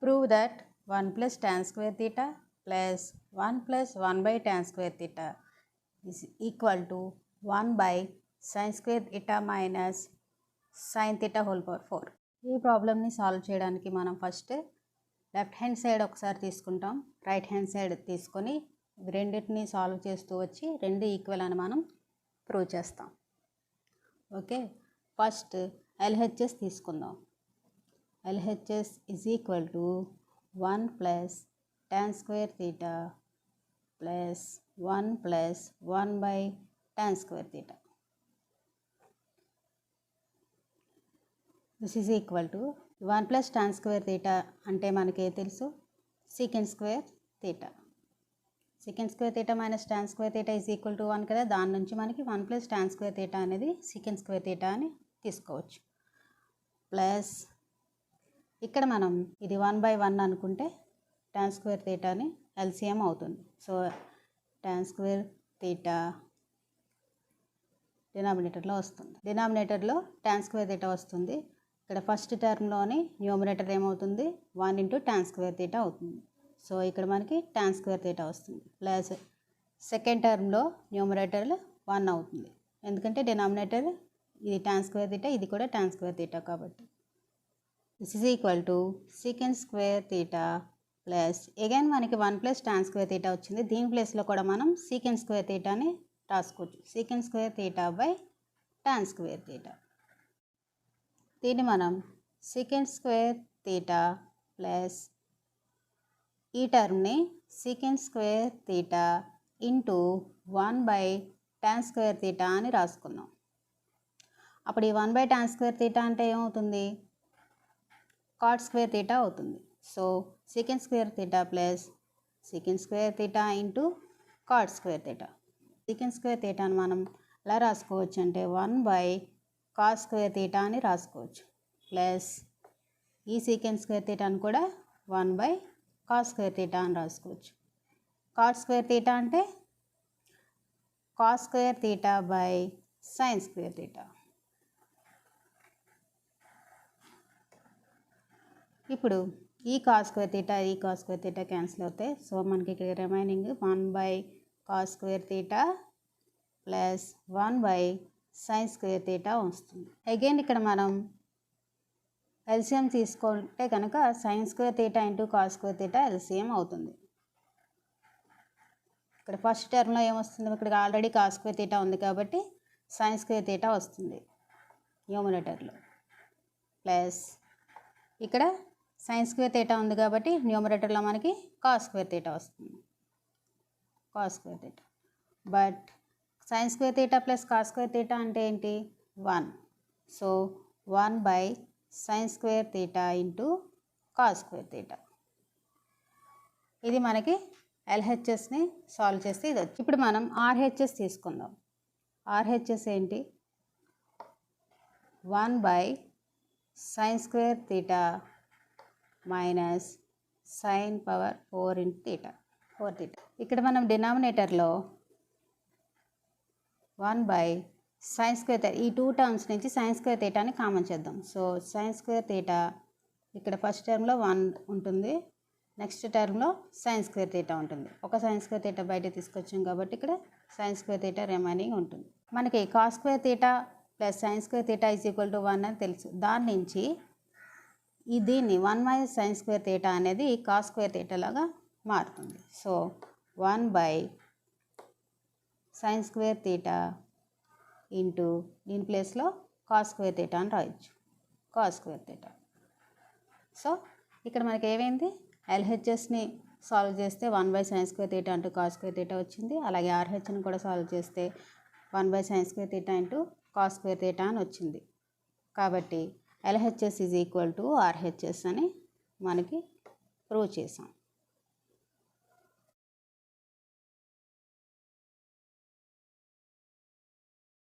Prove that 1 plus tan square theta plus 1 plus 1 by tan square theta is equal to 1 by sin square theta minus sin theta whole power 4. ఈ ప్రాబ్లమ్ని solve చేయడానికి మనం first left hand side ఒకసారి తీసుకుంటాం, right hand side తీసుకొని రెండింటిని solve చేస్తూ వచ్చి రెండు ఈక్వల్ అని మనం ప్రూవ్ చేస్తాం. ఓకే, ఫస్ట్ LHS తీసుకుందాం. LHS is equal to 1 plus tan square theta plus 1 plus 1 by tan square theta. This is equal to 1 plus tan square theta అంటే మనకి తెలుసు secant square theta. Secant square theta minus tan square theta is equal to 1 కదా, దాని నుంచి మనకి 1 plus tan square theta అనేది secant square theta అని తీసుకోవచ్చు. ప్లస్ ఇక్కడ మనం ఇది 1 by 1 అనుకుంటే tan square theta అని LCM అవుతుంది. సో tan square theta డినామినేటర్లో వస్తుంది. డినామినేటర్లో tan square theta వస్తుంది. ఇక్కడ ఫస్ట్ టర్మ్లోని న్యూమరేటర్ ఏమవుతుంది 1 into tan square theta అవుతుంది. సో ఇక్కడ మనకి tan square theta వస్తుంది. ప్లస్ సెకండ్ టర్మ్లో న్యూమరేటర్ 1 అవుతుంది, ఎందుకంటే డినామినేటర్ ఇది tan square theta, ఇది కూడా tan square theta కాబట్టి. This is equal to secant square theta plus again మనకి 1 plus tan square theta వచ్చింది. దీని ప్లేస్లో కూడా మనం secant square theta అని రాసుకోవచ్చు. secant square theta by tan square theta. దీన్ని మనం secant square theta ప్లస్ ఈ టర్మ్ని secant square theta into 1 by tan square theta అని రాసుకున్నాం. అప్పుడు ఈ 1 by tan square theta అంటే ఏమవుతుంది cot square theta అవుతుంది. So secant square theta plus secant square theta into cot square theta. secant square theta అని మనం ఎలా రాసుకోవచ్చు అంటే 1 by cos square theta అని రాసుకోవచ్చు. ప్లస్ ఈ secant square theta అని కూడా 1 by cos square theta అని రాసుకోవచ్చు. cot square theta అంటే cos square theta by sin square theta. ఇప్పుడు ఈ cos square theta ఈ cos square theta క్యాన్సిల్ అవుతాయి. సో మనకి ఇక్కడ remaining 1 by cos square theta plus 1 by sin square theta వస్తుంది. అగైన్ ఇక్కడ మనం LCM తీసుకుంటే కనుక sin square theta into cos square theta LCM అవుతుంది. ఇక్కడ ఫస్ట్ టర్మ్లో ఏమొస్తుంది, ఇక్కడ ఆల్రెడీ cos square theta ఉంది కాబట్టి sin square theta వస్తుంది న్యూమరేటర్లో. ప్లస్ ఇక్కడ sin square theta ఉంది కాబట్టి న్యూమరేటర్లో మనకి cos square theta వస్తుంది. cos square theta but sin square theta plus cos square theta అంటే ఏంటి 1. So 1 by sin square theta into cos square theta. ఇది మనకి LHSని సాల్వ్ చేస్తే ఇది వచ్చి. ఇప్పుడు మనం RHS తీసుకుందాం. RHS ఏంటి 1 by sin square theta minus sin power 4 into theta 4 theta. ఇక్కడ మనం డినామినేటర్లో 1 by sin square theta ఈ టూ టర్మ్స్ నుంచి sin square theta అని కామన్ చేద్దాం. సో sin square theta ఇక్కడ ఫస్ట్ టర్మ్లో 1 ఉంటుంది, నెక్స్ట్ టర్మ్లో sin square theta ఉంటుంది. ఒక sin square theta బయట తీసుకొచ్చాం కాబట్టి ఇక్కడ sin square theta రిమైనింగ్ ఉంటుంది. మనకి cos square theta plus sin square theta is equal to 1 అని తెలుసు. దాని నుంచి దీన్ని 1 minus sin square theta అనేది cos square theta లాగా మారుతుంది. So 1 by sin square theta into దీని ప్లేస్లో cos square theta అని రాయొచ్చు, cos square theta. సో ఇక్కడ మనకి ఏమైంది LHSని సాల్వ్ చేస్తే 1 by sin square theta into cos square theta వచ్చింది. అలాగే RHని కూడా సాల్వ్ చేస్తే 1 by sin square theta into cos square theta అని వచ్చింది. కాబట్టి LHS is equal to RHS అని మనకి ప్రూవ్ చేసాం.